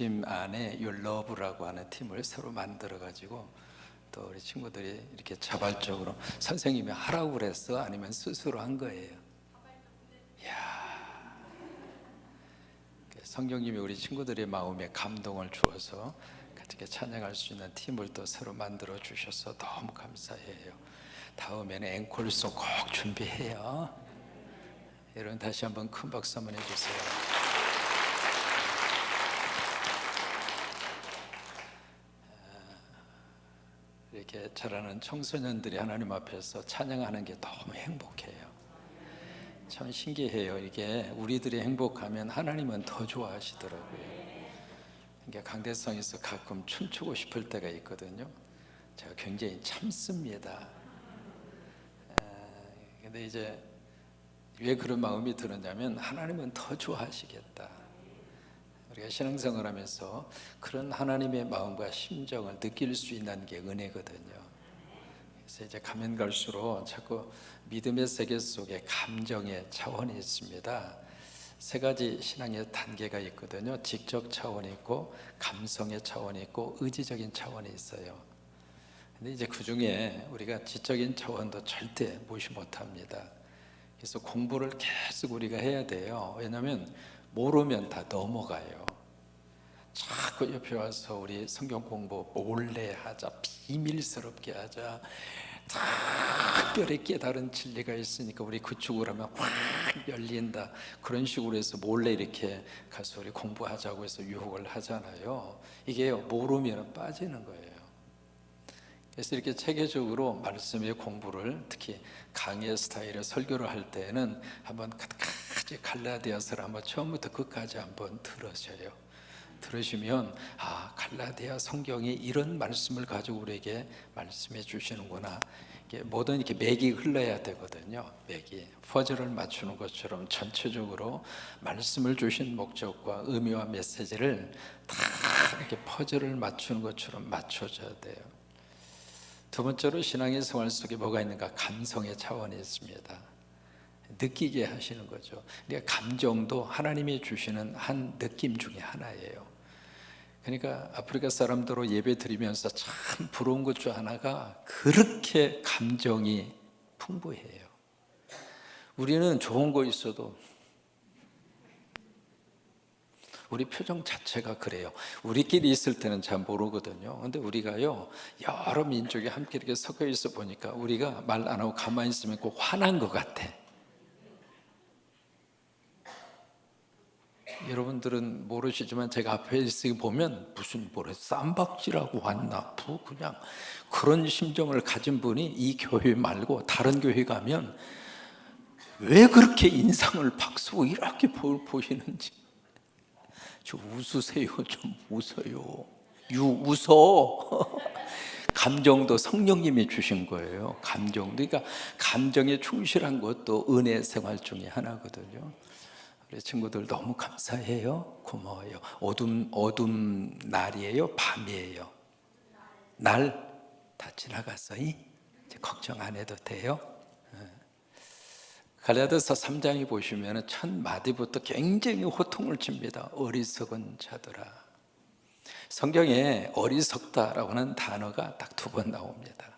팀 안에 율러브라고 하는 팀을 새로 만들어 가지고 또 우리 친구들이 이렇게 자발적으로 선생님이 하라고 그랬어? 아니면 스스로 한 거예요? 이야, 성령님이 우리 친구들의 마음에 감동을 주어서 같이 찬양할 수 있는 팀을 또 새로 만들어 주셔서 너무 감사해요. 다음에는 앵콜송 꼭 준비해요. 여러분 다시 한번 큰 박수 한번 해주세요. 이렇게 자라는 청소년들이 하나님 앞에서 찬양하는 게 너무 행복해요. 참 신기해요. 이게 우리들이 행복하면 하나님은 더 좋아하시더라고요. 그러니까 강대성에서 가끔 춤추고 싶을 때가 있거든요. 제가 굉장히 참습니다. 근데 이제 왜 그런 마음이 들었냐면 하나님은 더 좋아하시겠다. 우리가 신앙생활 하면서 그런 하나님의 마음과 심정을 느낄 수 있는 게 은혜거든요. 그래서 이제 가면 갈수록 자꾸 믿음의 세계 속에 감정의 차원이 있습니다. 세 가지 신앙의 단계가 있거든요. 지적 차원이 있고 감성의 차원이 있고 의지적인 차원이 있어요. 근데 이제 그 중에 우리가 지적인 차원도 절대 무시 못합니다. 그래서 공부를 계속 우리가 해야 돼요. 왜냐하면 모르면 다 넘어가요. 자꾸 옆에 와서 우리 성경 공부 몰래 하자, 비밀스럽게 하자, 특별히 깨달은 진리가 있으니까 우리 그쪽으로 하면 확 열린다, 그런 식으로 해서 몰래 이렇게 가서 우리 공부하자고 해서 유혹을 하잖아요. 이게 모르면 빠지는 거예요. 그래서 이렇게 체계적으로 말씀의 공부를, 특히 강의 스타일의 설교를 할 때는 한번 끝까지 갈라디아서를 한번 처음부터 끝까지 한번 들으셔요. 들으시면 갈라디아 성경이 이런 말씀을 가지고 우리에게 말씀해 주시는구나. 이게 뭐든 이렇게 맥이 흘러야 되거든요. 맥이 퍼즐을 맞추는 것처럼 전체적으로 말씀을 주신 목적과 의미와 메시지를 다 이렇게 퍼즐을 맞추는 것처럼 맞춰져야 돼요. 두 번째로 신앙의 생활 속에 뭐가 있는가? 감성의 차원이 있습니다. 느끼게 하시는 거죠. 그러니까 감정도 하나님이 주시는 한 느낌 중에 하나예요. 그러니까 아프리카 사람들로 예배 드리면서 참 부러운 것 중 하나가 그렇게 감정이 풍부해요. 우리는 좋은 거 있어도 우리 표정 자체가 그래요. 우리끼리 있을 때는 잘 모르거든요. 근데 우리가요, 여러 민족이 함께 이렇게 섞여 있어 보니까 우리가 말 안 하고 가만히 있으면 꼭 화난 것 같아. 여러분들은 모르시지만 제가 앞에 있으니 보면 무슨 쌈박질하고 왔나, 그냥 그런 심정을 가진 분이 이 교회 말고 다른 교회 가면 왜 그렇게 인상을 박수고 이렇게 보시는지. 좀 웃으세요. 좀 웃어요. 웃어. 감정도 성령님이 주신 거예요. 감정. 그러니까 감정에 충실한 것도 은혜 생활 중에 하나거든요. 우리 친구들 너무 감사해요. 고마워요. 어둠 날이에요? 밤이에요? 날 다 지나갔어. 이제 걱정 안 해도 돼요. 갈라디아서 3장에 보시면 첫 마디부터 굉장히 호통을 칩니다. 어리석은 자들아. 성경에 어리석다라고 하는 단어가 딱 2번 나옵니다.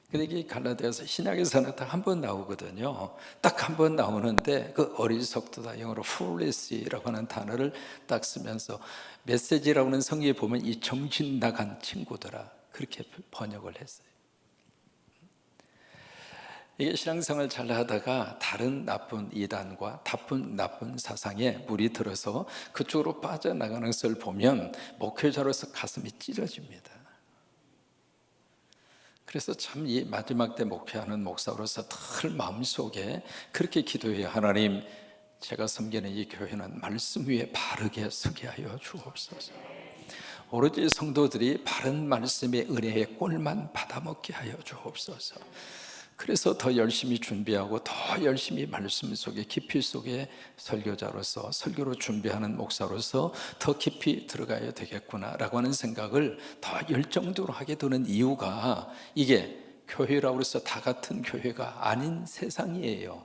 근데 이게 갈라디아서 신약에서는 딱 1번 나오거든요. 딱 1번 나오는데 그 어리석다, 영어로 foolish라고 하는 단어를 딱 쓰면서 메시지라고 하는 성경에 보면 이 정신 나간 친구들아, 그렇게 번역을 했어요. 이게 신앙생활 잘 하다가 다른 나쁜 이단과 나쁜 사상에 물이 들어서 그쪽으로 빠져나가는 것을 보면 목회자로서 가슴이 찢어집니다. 그래서 참 이 마지막 때 목회하는 목사로서 늘 마음속에 그렇게 기도해요. 하나님, 제가 섬기는 이 교회는 말씀 위에 바르게 서게 하여 주옵소서. 오로지 성도들이 바른 말씀의 은혜의 꼴만 받아먹게 하여 주옵소서. 그래서 더 열심히 준비하고 더 열심히 말씀 속에 깊이 속에 설교자로서 설교로 준비하는 목사로서 더 깊이 들어가야 되겠구나라고 하는 생각을 더 열정적으로 하게 되는 이유가 이게 교회라고 해서 다 같은 교회가 아닌 세상이에요.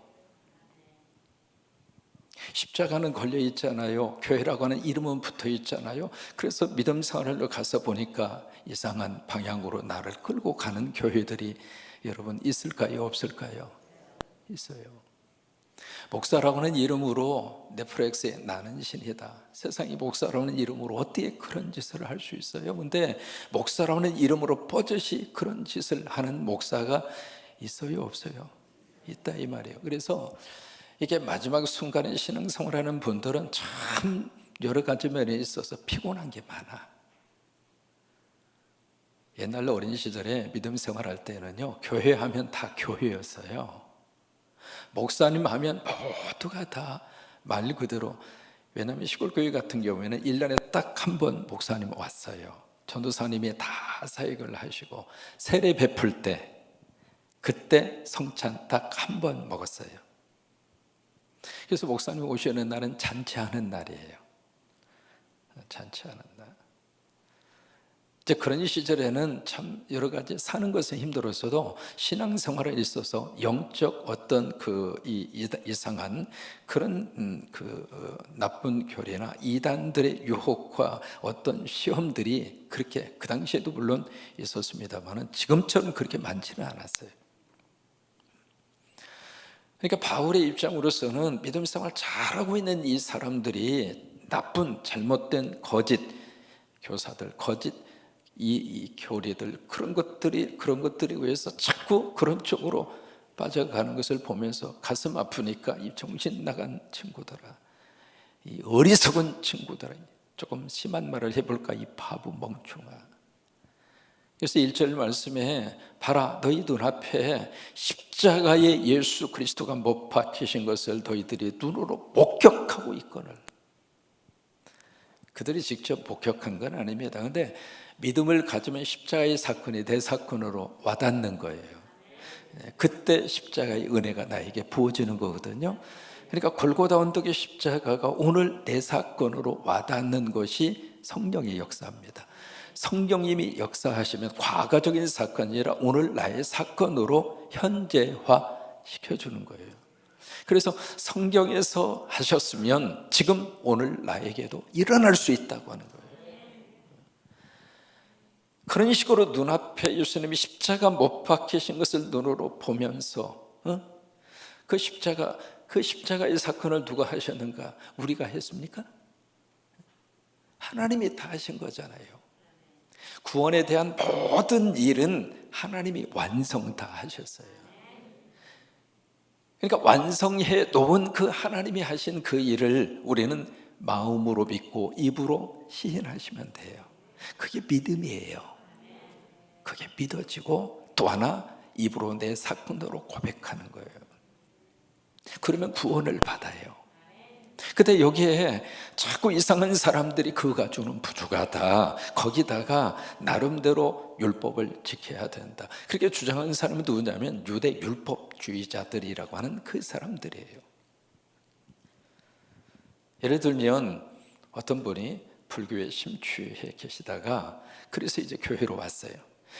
십자가는 걸려 있잖아요. 교회라고 하는 이름은 붙어 있잖아요. 그래서 믿음 생활로 가서 보니까 이상한 방향으로 나를 끌고 가는 교회들이 여러분 있을까요? 없을까요? 있어요. 목사라고 하는 이름으로 넷플릭스에 나는 신이다. 세상이 목사라고 하는 이름으로 어떻게 그런 짓을 할 수 있어요? 근데 목사라고 하는 이름으로 뻗듯이 그런 짓을 하는 목사가 있어요? 없어요? 있다 이 말이에요. 그래서 이게 마지막 순간에 신앙생활하는 분들은 참 여러 가지 면에 있어서 피곤한 게 많아. 옛날로 어린 시절에 믿음 생활할 때는요, 교회 하면 다 교회였어요. 목사님 하면 모두가 다 말 그대로, 왜냐하면 시골교회 같은 경우에는 1년에 딱 한 번 목사님 왔어요. 전도사님이 다 사역을 하시고 세례 베풀 때 그때 성찬 딱 한 번 먹었어요. 그래서 목사님 오시는 날은 잔치하는 날이에요. 잔치하는 날. 이제 그런 시절에는 참 여러 가지 사는 것은 힘들었어도 신앙생활에 있어서 영적 어떤 이상한 그런 나쁜 교리나 이단들의 유혹과 어떤 시험들이 그렇게 그 당시에도 물론 있었습니다만은 지금처럼 그렇게 많지는 않았어요. 그러니까 바울의 입장으로서는 믿음 생활 잘하고 있는 이 사람들이 나쁜 잘못된 거짓 교사들, 거짓 이 교리들 그런 것들이 위해서 자꾸 그런 쪽으로 빠져가는 것을 보면서 가슴 아프니까 이 정신 나간 친구들아, 이 어리석은 친구들아, 조금 심한 말을 해볼까, 이 바보 멍충아. 그래서 1절 말씀에 봐라 너희 눈앞에 십자가에 예수 그리스도가 못 박히신 것을 너희들이 눈으로 목격하고 있거늘. 그들이 직접 목격한 건 아닙니다. 그런데 믿음을 가지면 십자가의 사건이 내 사건으로 와닿는 거예요. 그때 십자가의 은혜가 나에게 부어지는 거거든요. 그러니까 골고다 언덕의 십자가가 오늘 내 사건으로 와닿는 것이 성령의 역사입니다. 성령님이 역사하시면 과거적인 사건이 아니라 오늘 나의 사건으로 현재화 시켜주는 거예요. 그래서 성경에서 하셨으면 지금 오늘 나에게도 일어날 수 있다고 하는 거예요. 그런 식으로 눈앞에 예수님이 십자가 못 박히신 것을 눈으로 보면서 그 십자가의 사건을 누가 하셨는가? 우리가 했습니까? 하나님이 다 하신 거잖아요. 구원에 대한 모든 일은 하나님이 완성 다 하셨어요. 그러니까 완성해 놓은 그 하나님이 하신 그 일을 우리는 마음으로 믿고 입으로 시인하시면 돼요. 그게 믿음이에요. 그게 믿어지고 또 하나 입으로 내 사건으로 고백하는 거예요. 그러면 구원을 받아요. 근데 여기에 자꾸 이상한 사람들이 그 가지고는 부족하다, 거기다가 나름대로 율법을 지켜야 된다, 그렇게 주장하는 사람은 누구냐면 유대 율법주의자들이라고 하는 그 사람들이에요. 예를 들면 어떤 분이 불교에 심취해 계시다가 그래서 이제 교회로 왔어요.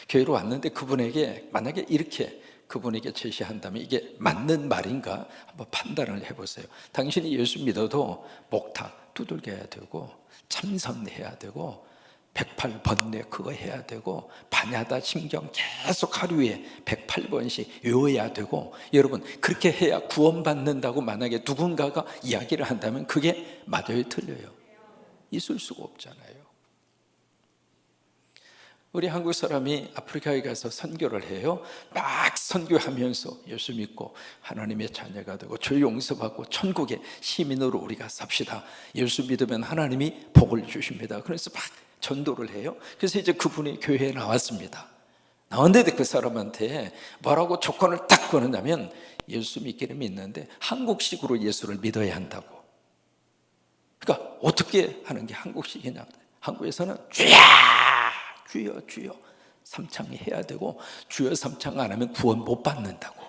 교회로 왔는데 그분에게 만약에 이렇게 그분에게 제시한다면 이게 맞는 말인가 한번 판단을 해보세요. 당신이 예수 믿어도 목탁 두들겨야 되고 참선해야 되고 108번뇌 그거 해야 되고 반야다 심경 계속 하루에 108번씩 외워야 되고, 여러분 그렇게 해야 구원받는다고 만약에 누군가가 이야기를 한다면 그게 맞아요, 틀려요? 있을 수가 없잖아요. 우리 한국 사람이 아프리카에 가서 선교를 해요. 막 선교하면서 예수 믿고 하나님의 자녀가 되고 죄 용서받고 천국의 시민으로 우리가 삽시다. 예수 믿으면 하나님이 복을 주십니다. 그래서 막 전도를 해요. 그래서 이제 그분이 교회에 나왔습니다. 나왔는데 그 사람한테 뭐라고 조건을 딱 거느냐면 예수 믿기는 믿는데 한국식으로 예수를 믿어야 한다고. 그러니까 어떻게 하는 게 한국식이냐. 한국에서는 주여 주여 삼창 해야 되고 주여 삼창 안 하면 구원 못 받는다고.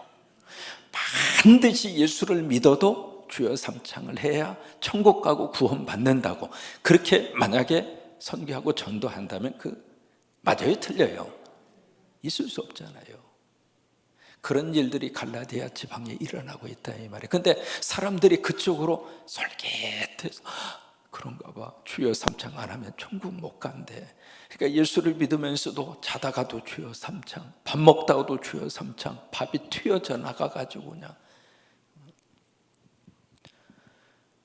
반드시 예수를 믿어도 주여 삼창을 해야 천국 가고 구원 받는다고. 그렇게 만약에 선교하고 전도한다면 그 맞아요, 틀려요? 있을 수 없잖아요. 그런 일들이 갈라디아 지방에 일어나고 있다 이 말이에요. 근데 사람들이 그쪽으로 솔깃해서 그런가 봐. 주여 삼창 안 하면 천국 못 간대. 그러니까 예수를 믿으면서도 자다가도 주여 삼창, 밥 먹다가도 주여 삼창, 밥이 튀어져 나가가지고 그냥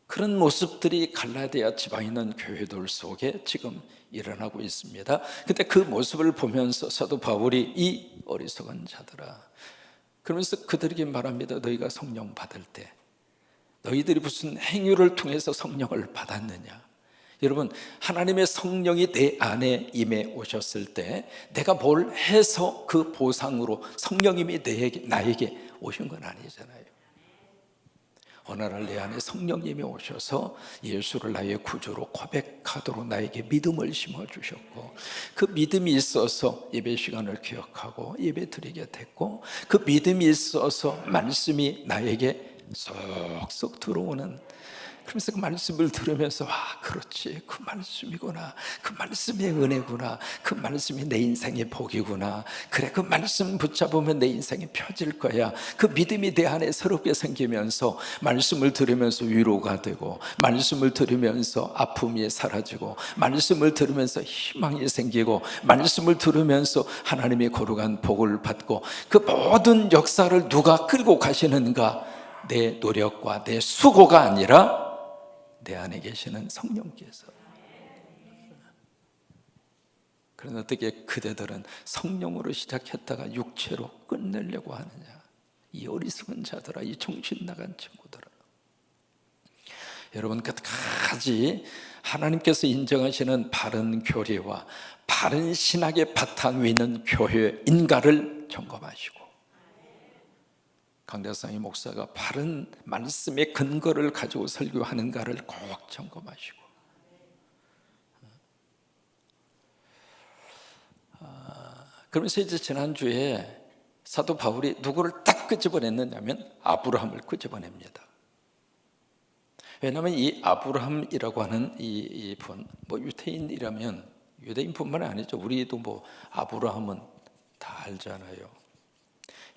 그런 모습들이 갈라디아 지방에 있는 교회들 속에 지금 일어나고 있습니다. 근데 그 모습을 보면서 사도 바울이 이 어리석은 자들아, 그러면서 그들에게 말합니다. 너희가 성령 받을 때 너희들이 무슨 행위를 통해서 성령을 받았느냐? 여러분, 하나님의 성령이 내 안에 임해 오셨을 때 내가 뭘 해서 그 보상으로 성령님이 나에게 오신 건 아니잖아요. 어느 날 내 안에 성령님이 오셔서 예수를 나의 구주로 고백하도록 나에게 믿음을 심어주셨고, 그 믿음이 있어서 예배 시간을 기억하고 예배 드리게 됐고, 그 믿음이 있어서 말씀이 나에게 쏙쏙 들어오는, 그러면서 그 말씀을 들으면서 그렇지, 그 말씀이구나, 그 말씀의 은혜구나, 그 말씀이 내 인생의 복이구나, 그래 그 말씀 붙잡으면 내 인생이 펴질 거야. 그 믿음이 내 안에 새롭게 생기면서 말씀을 들으면서 위로가 되고, 말씀을 들으면서 아픔이 사라지고, 말씀을 들으면서 희망이 생기고, 말씀을 들으면서 하나님의 거룩한 복을 받고, 그 모든 역사를 누가 끌고 가시는가? 내 노력과 내 수고가 아니라 내 안에 계시는 성령께서. 그런데 어떻게 그대들은 성령으로 시작했다가 육체로 끝내려고 하느냐? 이 어리석은 자들아, 이 정신 나간 친구들아. 여러분, 끝까지 하나님께서 인정하시는 바른 교리와 바른 신학의 바탕 위에 있는 교회인가를 점검하시고, 강대상의 목사가 바른 말씀의 근거를 가지고 설교하는가를 꼭 점검하시고, 그러면서 이제 지난주에 사도 바울이 누구를 딱 끄집어냈느냐면 아브라함을 끄집어냅니다. 왜냐하면 이 아브라함이라고 하는 이 분, 유대인이라면, 유대인뿐만 아니죠, 우리도 아브라함은 다 알잖아요.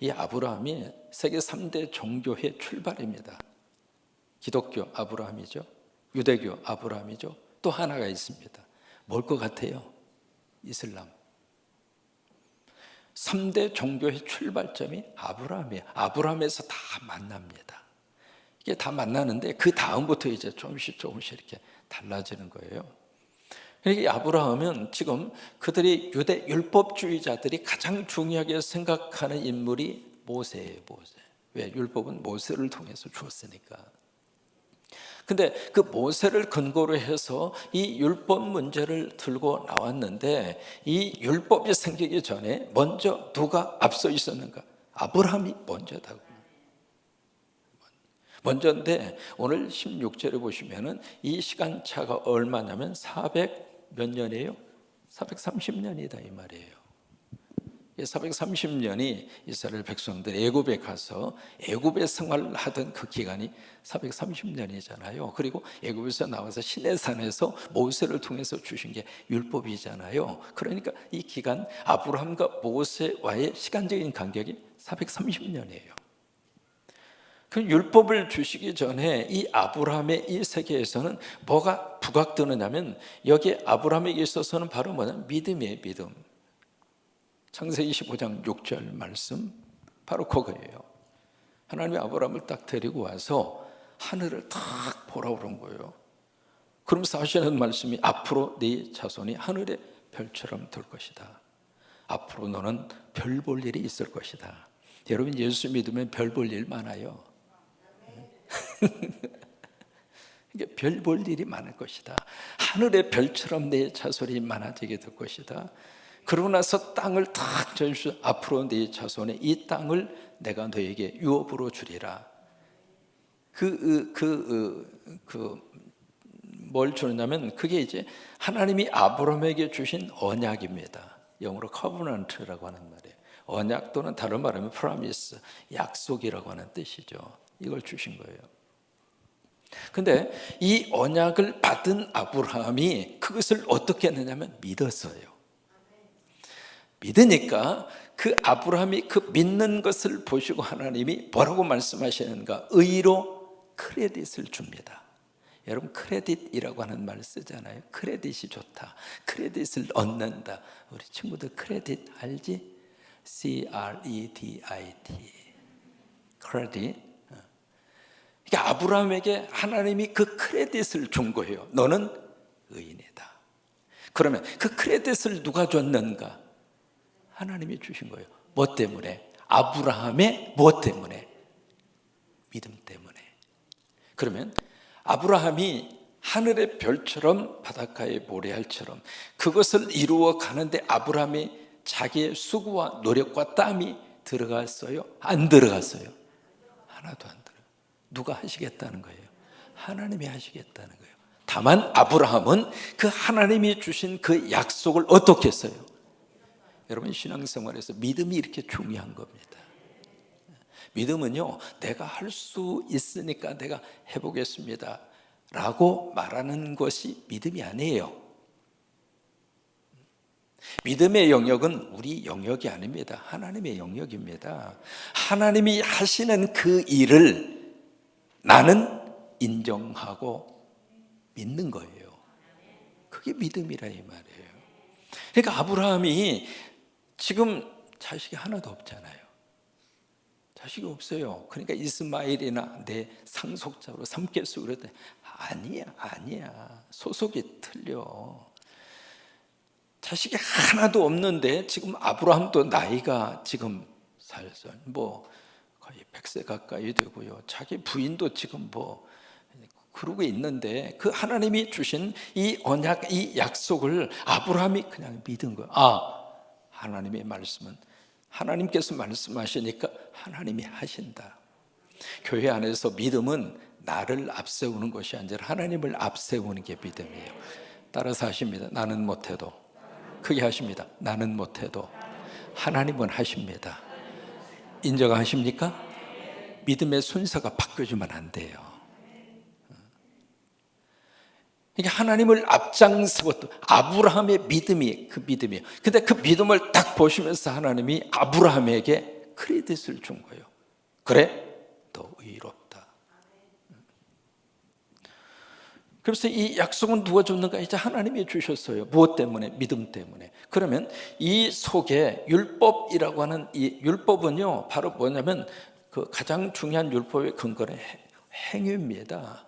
이 아브라함이 세계 3대 종교의 출발입니다. 기독교 아브라함이죠, 유대교 아브라함이죠, 또 하나가 있습니다. 뭘 것 같아요? 이슬람. 3대 종교의 출발점이 아브라함이에요. 아브라함에서 다 만납니다. 이게 다 만나는데 그 다음부터 이제 조금씩 이렇게 달라지는 거예요. 그러니까 아브라함은 지금 그들이 유대 율법주의자들이 가장 중요하게 생각하는 인물이 모세예요. 모세. 왜? 율법은 모세를 통해서 주었으니까. 근데 그 모세를 근거로 해서 이 율법 문제를 들고 나왔는데, 이 율법이 생기기 전에 먼저 누가 앞서 있었는가? 아브라함이 먼저다고. 먼저인데 오늘 16절에 보시면은 이 시간차가 얼마냐면 400 몇 년이에요? 430년이다 이 말이에요. 430년이 이스라엘 백성들 애굽에 가서 애굽에 생활을 하던 그 기간이 430년이잖아요. 그리고 애굽에서 나와서 시내산에서 모세를 통해서 주신 게 율법이잖아요. 그러니까 이 기간, 아브라함과 모세와의 시간적인 간격이 430년이에요. 그 율법을 주시기 전에 이 아브라함의 이 세계에서는 뭐가 부각되느냐면, 여기에 아브라함에게 있어서는 바로 믿음이에요. 믿음. 창세기 25장 6절 말씀, 바로 그거예요. 하나님이 아브라함을 딱 데리고 와서 하늘을 딱 보라 그런 거예요. 그러면서 하시는 말씀이, 앞으로 네 자손이 하늘의 별처럼 될 것이다. 앞으로 너는 별 볼 일이 있을 것이다. 여러분, 예수 믿으면 별 볼 일 많아요. 별 볼 일이 많을 것이다. 하늘의 별처럼 내 자손이 많아지게 될 것이다. 그러고 나서 땅을 탁 저주셔, 앞으로 네 자손의 이 땅을 내가 너에게 유업으로 주리라. 뭘 주느냐면, 그게 이제 하나님이 아브라함에게 주신 언약입니다. 영어로 covenant라고 하는 말이에요. 언약 또는 다른 말하면 promise, 약속이라고 하는 뜻이죠. 이걸 주신 거예요. 근데 이 언약을 받은 아브라함이 그것을 어떻게 했느냐면 믿었어요. 믿으니까 그 아브라함이 그 믿는 것을 보시고 하나님이 뭐라고 말씀하시는가? 의로 크레딧을 줍니다. 여러분, 크레딧이라고 하는 말 쓰잖아요. 크레딧이 좋다, 크레딧을 얻는다. 우리 친구들 크레딧 알지? C-R-E-D-I-T, 크레딧. 그러니까 아브라함에게 하나님이 그 크레딧을 준 거예요. 너는 의인이다. 그러면 그 크레딧을 누가 줬는가? 하나님이 주신 거예요. 뭐 때문에? 아브라함의 뭐 때문에? 믿음 때문에. 그러면 아브라함이 하늘의 별처럼 바닷가의 모래알처럼 그것을 이루어 가는데 아브라함이 자기의 수고와 노력과 땀이 들어갔어요? 안 들어갔어요? 하나도 안 들어요. 누가 하시겠다는 거예요? 하나님이 하시겠다는 거예요. 다만 아브라함은 그 하나님이 주신 그 약속을 어떻게 했어요? 여러분, 신앙생활에서 믿음이 이렇게 중요한 겁니다. 믿음은요, 내가 할 수 있으니까 내가 해보겠습니다 라고 말하는 것이 믿음이 아니에요. 믿음의 영역은 우리 영역이 아닙니다. 하나님의 영역입니다. 하나님이 하시는 그 일을 나는 인정하고 믿는 거예요. 그게 믿음이라 이 말이에요. 그러니까 아브라함이 지금 자식이 하나도 없잖아요. 자식이 없어요. 그러니까 이스마엘이나 내 상속자로 삼겠소 그랬더니 아니야. 소속이 틀려. 자식이 하나도 없는데 지금 아브라함도 나이가 지금 살살 거의 100세 가까이 되고요. 자기 부인도 지금 그러고 있는데 그 하나님이 주신 이 언약, 이 약속을 아브라함이 그냥 믿은 거예요. 하나님의 말씀은 하나님께서 말씀하시니까 하나님이 하신다. 교회 안에서 믿음은 나를 앞세우는 것이 아니라 하나님을 앞세우는 게 믿음이에요. 따라서 하십니다. 나는 못해도. 크게 하십니다. 나는 못해도 하나님은 하십니다. 인정하십니까? 믿음의 순서가 바뀌어지면 안 돼요. 그러니까 하나님을 앞장서고 아브라함의 믿음이 그 믿음이에요. 근데 그 믿음을 딱 보시면서 하나님이 아브라함에게 크레딧을 준 거예요. 그래? 너 의롭다. 그래서 이 약속은 누가 줬는가? 이제 하나님이 주셨어요. 무엇 때문에? 믿음 때문에. 그러면 이 속에 율법이라고 하는 이 율법은요, 바로 뭐냐면 그 가장 중요한 율법의 근거는 행위입니다.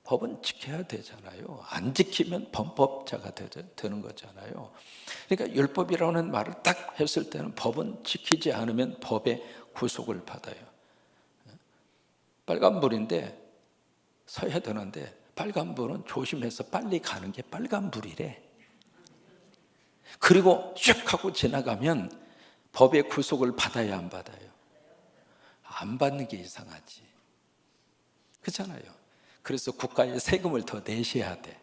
법은 지켜야 되잖아요. 안 지키면 범법자가 되는 거잖아요. 그러니까 율법이라는 말을 딱 했을 때는 법은 지키지 않으면 법의 구속을 받아요. 빨간불인데 서야 되는데 빨간불은 조심해서 빨리 가는 게 빨간불이래. 그리고 쭉 하고 지나가면 법의 구속을 받아야 안 받아요? 안 받는 게 이상하지. 그렇잖아요. 그래서 국가에 세금을 더 내셔야 돼.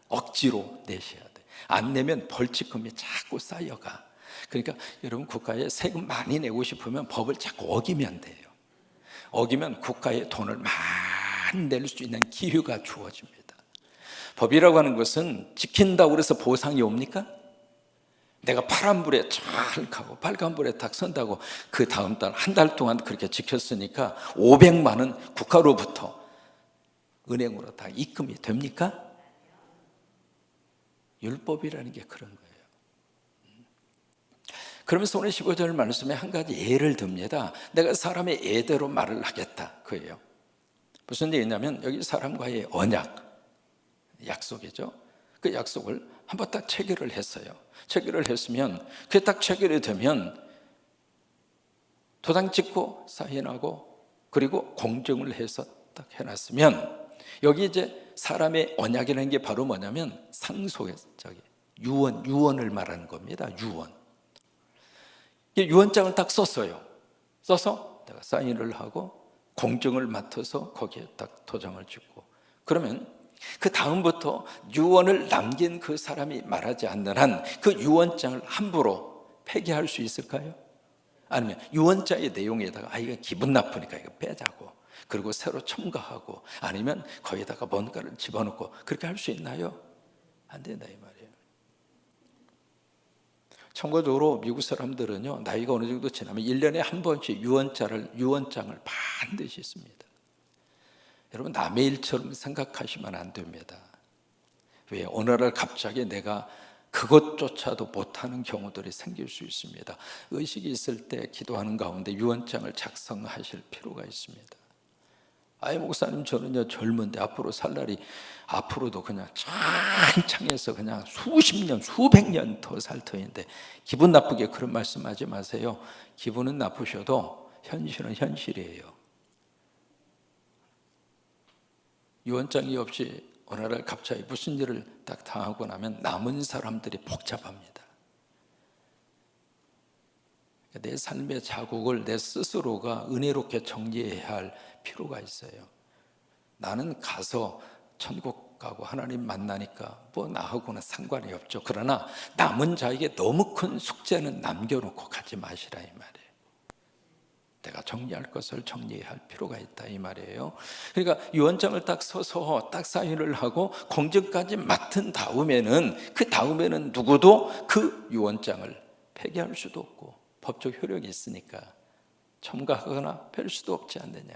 억지로 내셔야 돼. 안 내면 벌칙금이 자꾸 쌓여가. 그러니까 여러분, 국가에 세금 많이 내고 싶으면 법을 자꾸 어기면 돼요. 어기면 국가에 돈을 많이 낼 수 있는 기회가 주어집니다. 법이라고 하는 것은 지킨다고 해서 보상이 옵니까? 내가 파란불에 잘 가고 빨간불에 딱 선다고 그 다음 달, 한 달 동안 그렇게 지켰으니까 500만 원 국가로부터 은행으로 다 입금이 됩니까? 율법이라는 게 그런 거예요. 그러면서 오늘 15절 말씀에 한 가지 예를 듭니다. 내가 사람의 예대로 말을 하겠다, 그예요. 무슨 얘기냐면 여기 사람과의 언약, 약속이죠. 그 약속을 한번 딱 체결을 했어요. 체결을 했으면 그게 딱 체결이 되면 도장 찍고 사인하고 그리고 공증을 해서 딱 해놨으면 여기 이제 사람의 언약이라는 게 바로 뭐냐면 상속의 유언을 말하는 겁니다. 유언장을 딱 썼어요. 써서 내가 사인을 하고 공증을 맡아서 거기에 딱 도장을 찍고 그러면 그 다음부터 유언을 남긴 그 사람이 말하지 않는 한 그 유언장을 함부로 폐기할 수 있을까요? 아니면 유언장의 내용에다가 이거 기분 나쁘니까 이거 빼자고 그리고 새로 첨가하고 아니면 거기다가 뭔가를 집어넣고 그렇게 할 수 있나요? 안 된다 이 말이에요. 참고적으로 미국 사람들은요, 나이가 어느 정도 지나면 1년에 한 번씩 유언장을 반드시 씁니다. 여러분, 남의 일처럼 생각하시면 안 됩니다. 왜? 어느 날 갑자기 내가 그것조차도 못하는 경우들이 생길 수 있습니다. 의식이 있을 때 기도하는 가운데 유언장을 작성하실 필요가 있습니다. 아이 목사님, 저는요 젊은데 앞으로 살 날이 앞으로도 그냥 창창해서 그냥 수십 년 수백 년 더 살 터인데 기분 나쁘게 그런 말씀하지 마세요. 기분은 나쁘셔도 현실은 현실이에요. 유언장이 없이 어느 날 갑자기 무슨 일을 딱 당하고 나면 남은 사람들이 복잡합니다. 내 삶의 자국을 내 스스로가 은혜롭게 정리해야 할 필요가 있어요. 나는 가서 천국 가고 하나님 만나니까 뭐 나하고는 상관이 없죠. 그러나 남은 자에게 너무 큰 숙제는 남겨놓고 가지 마시라 이 말이에요. 내가 정리할 것을 정리해야 할 필요가 있다 이 말이에요. 그러니까 유언장을 딱 써서 딱 사인을 하고 공증까지 맡은 다음에는 그 다음에는 누구도 그 유언장을 폐기할 수도 없고 법적 효력이 있으니까 첨가하거나 뺄 수도 없지 않느냐.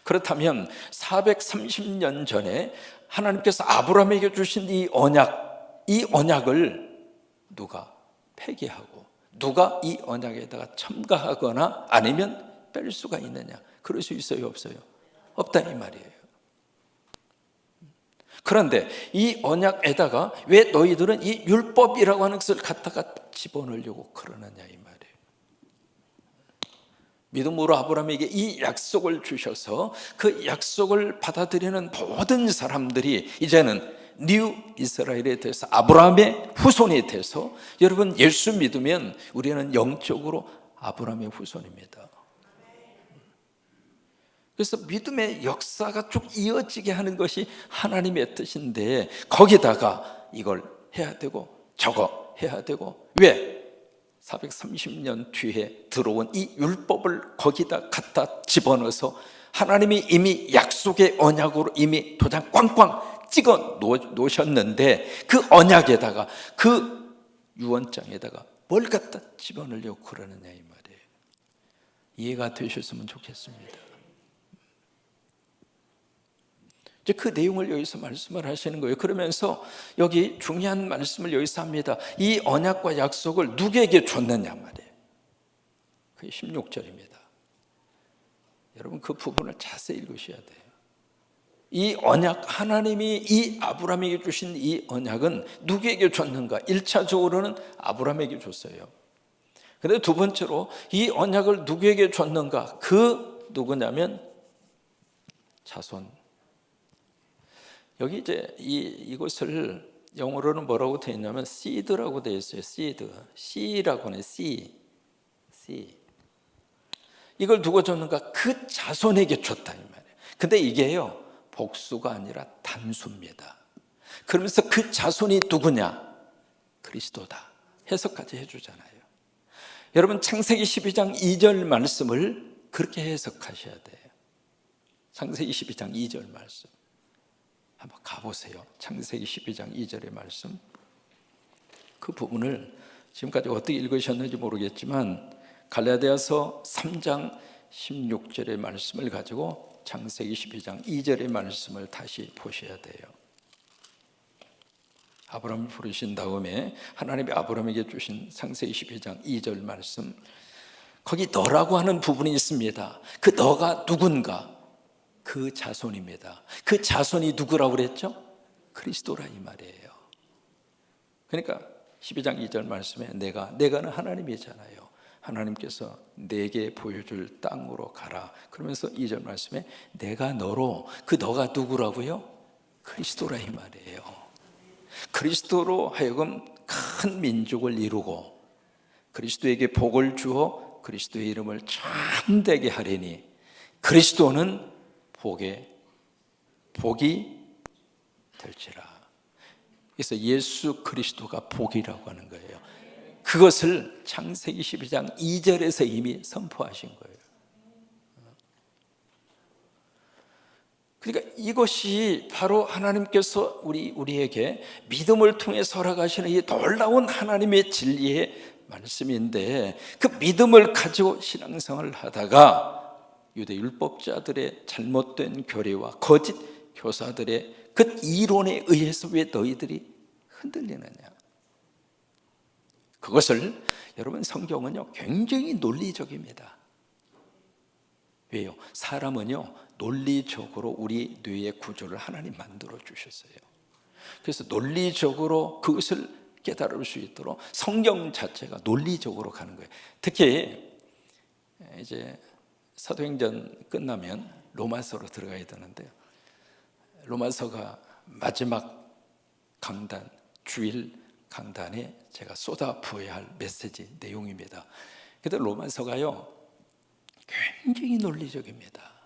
그렇다면 430년 전에 하나님께서 아브라함에게 주신 이 언약을 누가 폐기하고 누가 이 언약에다가 첨가하거나 아니면 뺄 수가 있느냐? 그럴 수 있어요, 없어요? 없다 이 말이에요. 그런데 이 언약에다가 왜 너희들은 이 율법이라고 하는 것을 갖다가 집어넣으려고 그러느냐 이 말이에요. 믿음으로 아브라함에게 이 약속을 주셔서 그 약속을 받아들이는 모든 사람들이 이제는 뉴 이스라엘에 대해서 아브라함의 후손이 돼서, 여러분 예수 믿으면 우리는 영적으로 아브라함의 후손입니다. 그래서 믿음의 역사가 쭉 이어지게 하는 것이 하나님의 뜻인데 거기다가 이걸 해야 되고 저거 해야 되고, 왜? 430년 뒤에 들어온 이 율법을 거기다 갖다 집어넣어서 하나님이 이미 약속의 언약으로 이미 도장 꽝꽝 찍어 놓으셨는데 그 언약에다가 그 유언장에다가 뭘 갖다 집어넣으려고 그러느냐 이 말이에요. 이해가 되셨으면 좋겠습니다. 이제 그 내용을 여기서 말씀을 하시는 거예요. 그러면서 여기 중요한 말씀을 여기서 합니다. 이 언약과 약속을 누구에게 줬느냐 말이에요. 그게 16절입니다. 여러분 그 부분을 자세히 읽으셔야 돼요. 이 언약, 하나님이 이 아브라함에게 주신 이 언약은 누구에게 줬는가? 1차적으로는 아브라함에게 줬어요. 그런데 두 번째로 이 언약을 누구에게 줬는가? 그 누구냐면 자손. 여기 이제 이것을 영어로는 뭐라고 되어 있냐면 seed라고 되어 있어요. seed, C라고 하네. C. 이걸 누가 줬는가? 그 자손에게 줬다 이 말이에요. 근데 이게요 복수가 아니라 단수입니다. 그러면서 그 자손이 누구냐? 그리스도다. 해석까지 해주잖아요. 여러분 창세기 12장 2절 말씀을 그렇게 해석하셔야 돼요. 창세기 12장 2절 말씀 한번 가보세요. 창세기 12장 2절의 말씀, 그 부분을 지금까지 어떻게 읽으셨는지 모르겠지만 갈라디아서 3장 16절의 말씀을 가지고 창세기 12장 2절의 말씀을 다시 보셔야 돼요. 아브라함을 부르신 다음에 하나님이 아브라함에게 주신 창세기 12장 2절 말씀, 거기 너라고 하는 부분이 있습니다. 그 너가 누군가? 그 자손입니다. 그 자손이 누구라고 그랬죠? 그리스도라 이 말이에요. 그러니까 12장 2절 말씀에 내가는 하나님이잖아요. 하나님께서 내게 보여줄 땅으로 가라. 그러면서 2절 말씀에 내가 너로, 그 너가 누구라고요? 그리스도라 이 말이에요. 그리스도로 하여금 큰 민족을 이루고 그리스도에게 복을 주어 그리스도의 이름을 참되게 하리니 그리스도는 복이 될지라. 그래서 예수 그리스도가 복이라고 하는 거예요. 그것을 창세기 12장 2절에서 이미 선포하신 거예요. 그러니까 이것이 바로 하나님께서 우리에게 믿음을 통해 설하가시는 이 놀라운 하나님의 진리의 말씀인데, 그 믿음을 가지고 신앙생활을 하다가 유대 율법자들의 잘못된 교리와 거짓 교사들의 그 이론에 의해서 왜 너희들이 흔들리느냐? 그것을 여러분, 성경은요 굉장히 논리적입니다. 왜요? 사람은요 논리적으로 우리 뇌의 구조를 하나님 만들어 주셨어요. 그래서 논리적으로 그것을 깨달을 수 있도록 성경 자체가 논리적으로 가는 거예요. 특히 이제 사도행전 끝나면 로마서로 들어가야 되는데요, 로마서가 마지막 강단, 주일 강단에 제가 쏟아 부어야 할 메시지 내용입니다. 근데 로마서가요 굉장히 논리적입니다.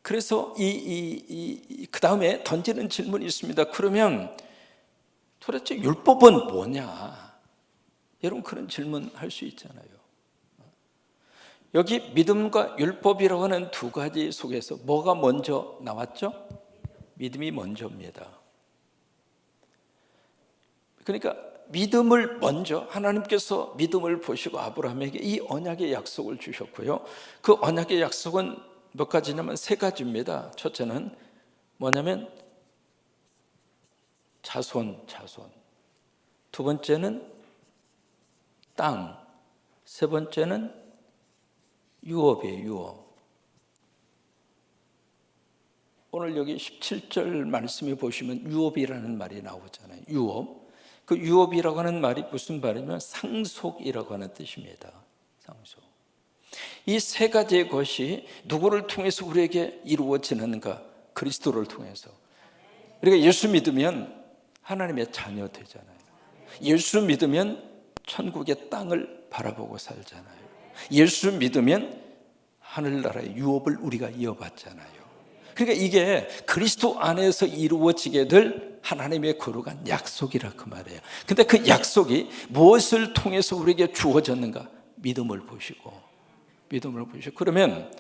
그래서 그 다음에 던지는 질문이 있습니다. 그러면 도대체 율법은 뭐냐? 여러분, 그런 질문 할 수 있잖아요. 여기 믿음과 율법이라고 하는 두 가지 속에서 뭐가 먼저 나왔죠? 믿음이 먼저입니다. 그러니까 믿음을 먼저, 하나님께서 믿음을 보시고 아브라함에게 이 언약의 약속을 주셨고요, 그 언약의 약속은 몇 가지냐면 세 가지입니다. 첫째는 뭐냐면 자손. 두 번째는 땅. 세 번째는 유업이에요, 유업. 오늘 여기 17절 말씀에 보시면 유업이라는 말이 나오잖아요. 유업. 그 유업이라고 하는 말이 무슨 말이냐면 상속이라고 하는 뜻입니다. 상속. 이 세 가지의 것이 누구를 통해서 우리에게 이루어지는가? 그리스도를 통해서. 우리가 예수 믿으면 하나님의 자녀 되잖아요. 예수 믿으면 천국의 땅을 바라보고 살잖아요. 예수 믿으면 하늘나라의 유업을 우리가 이어받잖아요. 그러니까 이게 그리스도 안에서 이루어지게 될 하나님의 거룩한 약속이라 그 말이에요. 근데 그 약속이 무엇을 통해서 우리에게 주어졌는가? 믿음을 보시고. 그러면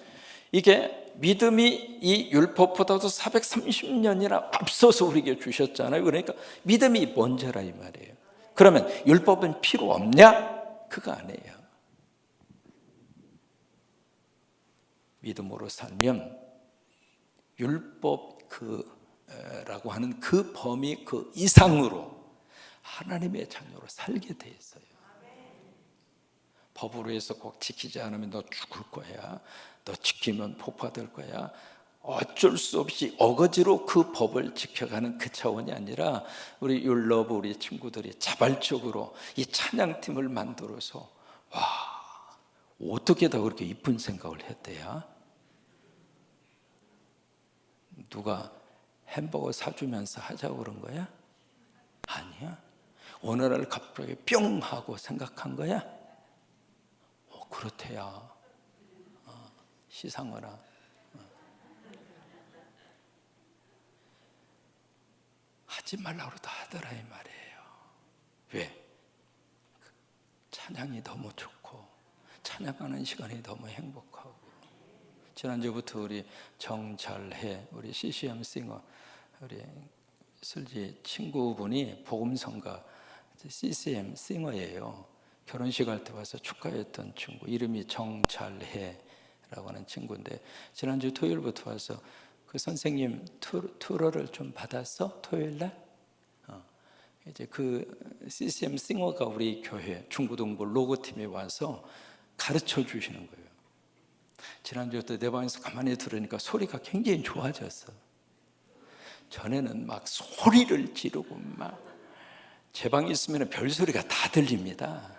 이게 믿음이 이 율법보다도 430년이나 앞서서 우리에게 주셨잖아요. 그러니까 믿음이 먼저라 이 말이에요. 그러면 율법은 필요 없냐? 그거 아니에요. 믿음으로 살면 율법 라고 하는 그 범위 그 이상으로 하나님의 자녀로 살게 돼 있어요. 법으로 해서 꼭 지키지 않으면 너 죽을 거야, 너 지키면 폭파될 거야, 어쩔 수 없이 어거지로 그 법을 지켜가는 그 차원이 아니라 우리 율러브 우리 친구들이 자발적으로 이 찬양팀을 만들어서 와, 어떻게 다 그렇게 이쁜 생각을 했대야? 누가 햄버거 사주면서 하자고 그런 거야? 아니야. 어느 날 갑자기 뿅 하고 생각한 거야? 그렇대야. 시상어라. 하지 말라고 다 하더라 이 말이에요. 왜? 찬양이 너무 좋고 찬양하는 시간이 너무 행복하고. 지난주부터 우리 정잘해 우리 CCM 싱어 우리 슬지 친구분이 복음성가 CCM 싱어예요. 결혼식 할 때 와서 축하했던 친구, 이름이 정잘해라고 하는 친구인데 지난주 토요일부터 와서 그 선생님 투어를 좀 받았어? 토요일날? 이제 그 CCM 싱어가 우리 교회 중부동부 로고팀에 와서 가르쳐 주시는 거예요. 지난주부터 내 방에서 가만히 들으니까 소리가 굉장히 좋아졌어. 전에는 막 소리를 지르고 막 제 방에 있으면 별소리가 다 들립니다.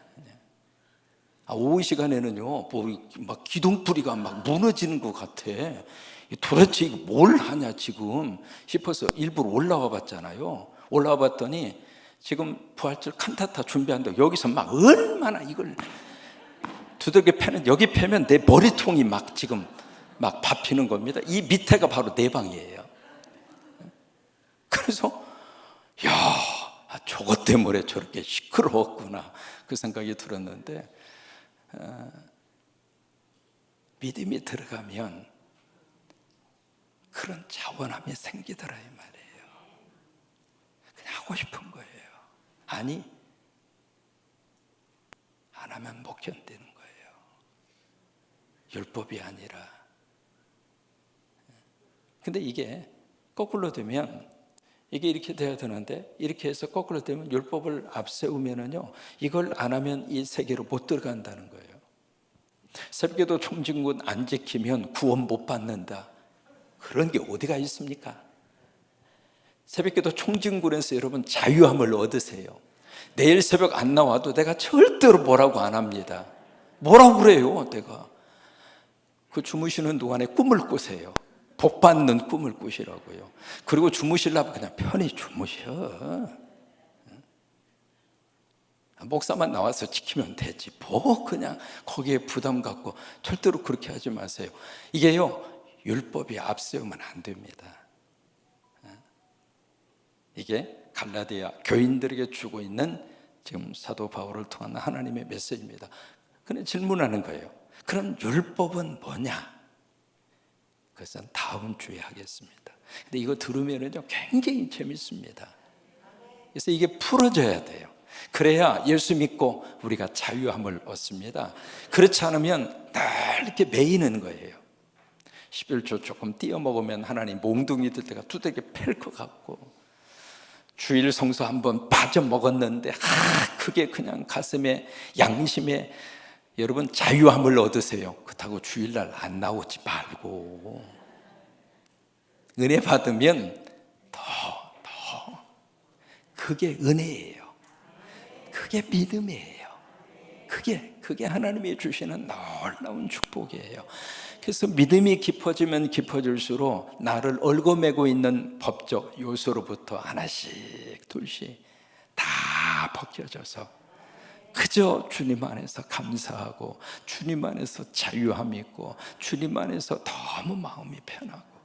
오후 시간에는요, 막 기둥뿌리가 막 무너지는 것 같아. 도대체 이거 뭘 하냐 지금 싶어서 일부러 올라와 봤잖아요. 올라와 봤더니 지금 부활절 칸타타 준비한다고 여기서 막 얼마나 이걸 두들겨 패는, 여기 패면 내 머리통이 막 지금 막 밟히는 겁니다. 이 밑에가 바로 내 방이에요. 그래서 야, 저것 때문에 저렇게 시끄러웠구나 그 생각이 들었는데, 믿음이 들어가면 그런 자원함이 생기더라 이 말이에요. 그냥 하고 싶은 거예요. 아니, 안 하면 못 견디는 거예요. 율법이 아니라. 근데 이게 거꾸로 되면 이게 이렇게 돼야 되는데 이렇게 해서 거꾸로 되면 율법을 앞세우면은요, 이걸 안 하면 이 세계로 못 들어간다는 거예요. 새벽기도 총진군 안 지키면 구원 못 받는다. 그런 게 어디가 있습니까? 새벽기도 총진군에서 여러분 자유함을 얻으세요. 내일 새벽 안 나와도 내가 절대로 뭐라고 안 합니다. 뭐라고 그래요 내가. 그 주무시는 동안에 꿈을 꾸세요. 복 받는 꿈을 꾸시라고요. 그리고 주무시려면 그냥 편히 주무셔. 목사만 나와서 지키면 되지 뭐 그냥 거기에 부담 갖고. 절대로 그렇게 하지 마세요. 이게요, 율법이 앞세우면 안 됩니다. 이게 갈라디아 교인들에게 주고 있는 지금 사도 바울을 통한 하나님의 메시지입니다. 그는 질문하는 거예요. 그럼 율법은 뭐냐? 그것은 다음 주에 하겠습니다. 근데 이거 들으면은요, 굉장히 재밌습니다. 그래서 이게 풀어져야 돼요. 그래야 예수 믿고 우리가 자유함을 얻습니다. 그렇지 않으면 늘 이렇게 매이는 거예요. 11조 조금 띄어 먹으면 하나님 몽둥이 들 때가 두들겨 팰 것 같고, 주일 성수 한번 빠져 먹었는데 그게 그냥 가슴에 양심에 여러분 자유함을 얻으세요. 그렇다고 주일날 안 나오지 말고 은혜 받으면 더 그게 은혜예요. 그게 믿음이에요. 그게 하나님이 주시는 놀라운 축복이에요. 그래서 믿음이 깊어지면 깊어질수록 나를 얽어매고 있는 법적 요소로부터 하나씩 둘씩 다 벗겨져서 그저 주님 안에서 감사하고 주님 안에서 자유함이 있고 주님 안에서 너무 마음이 편하고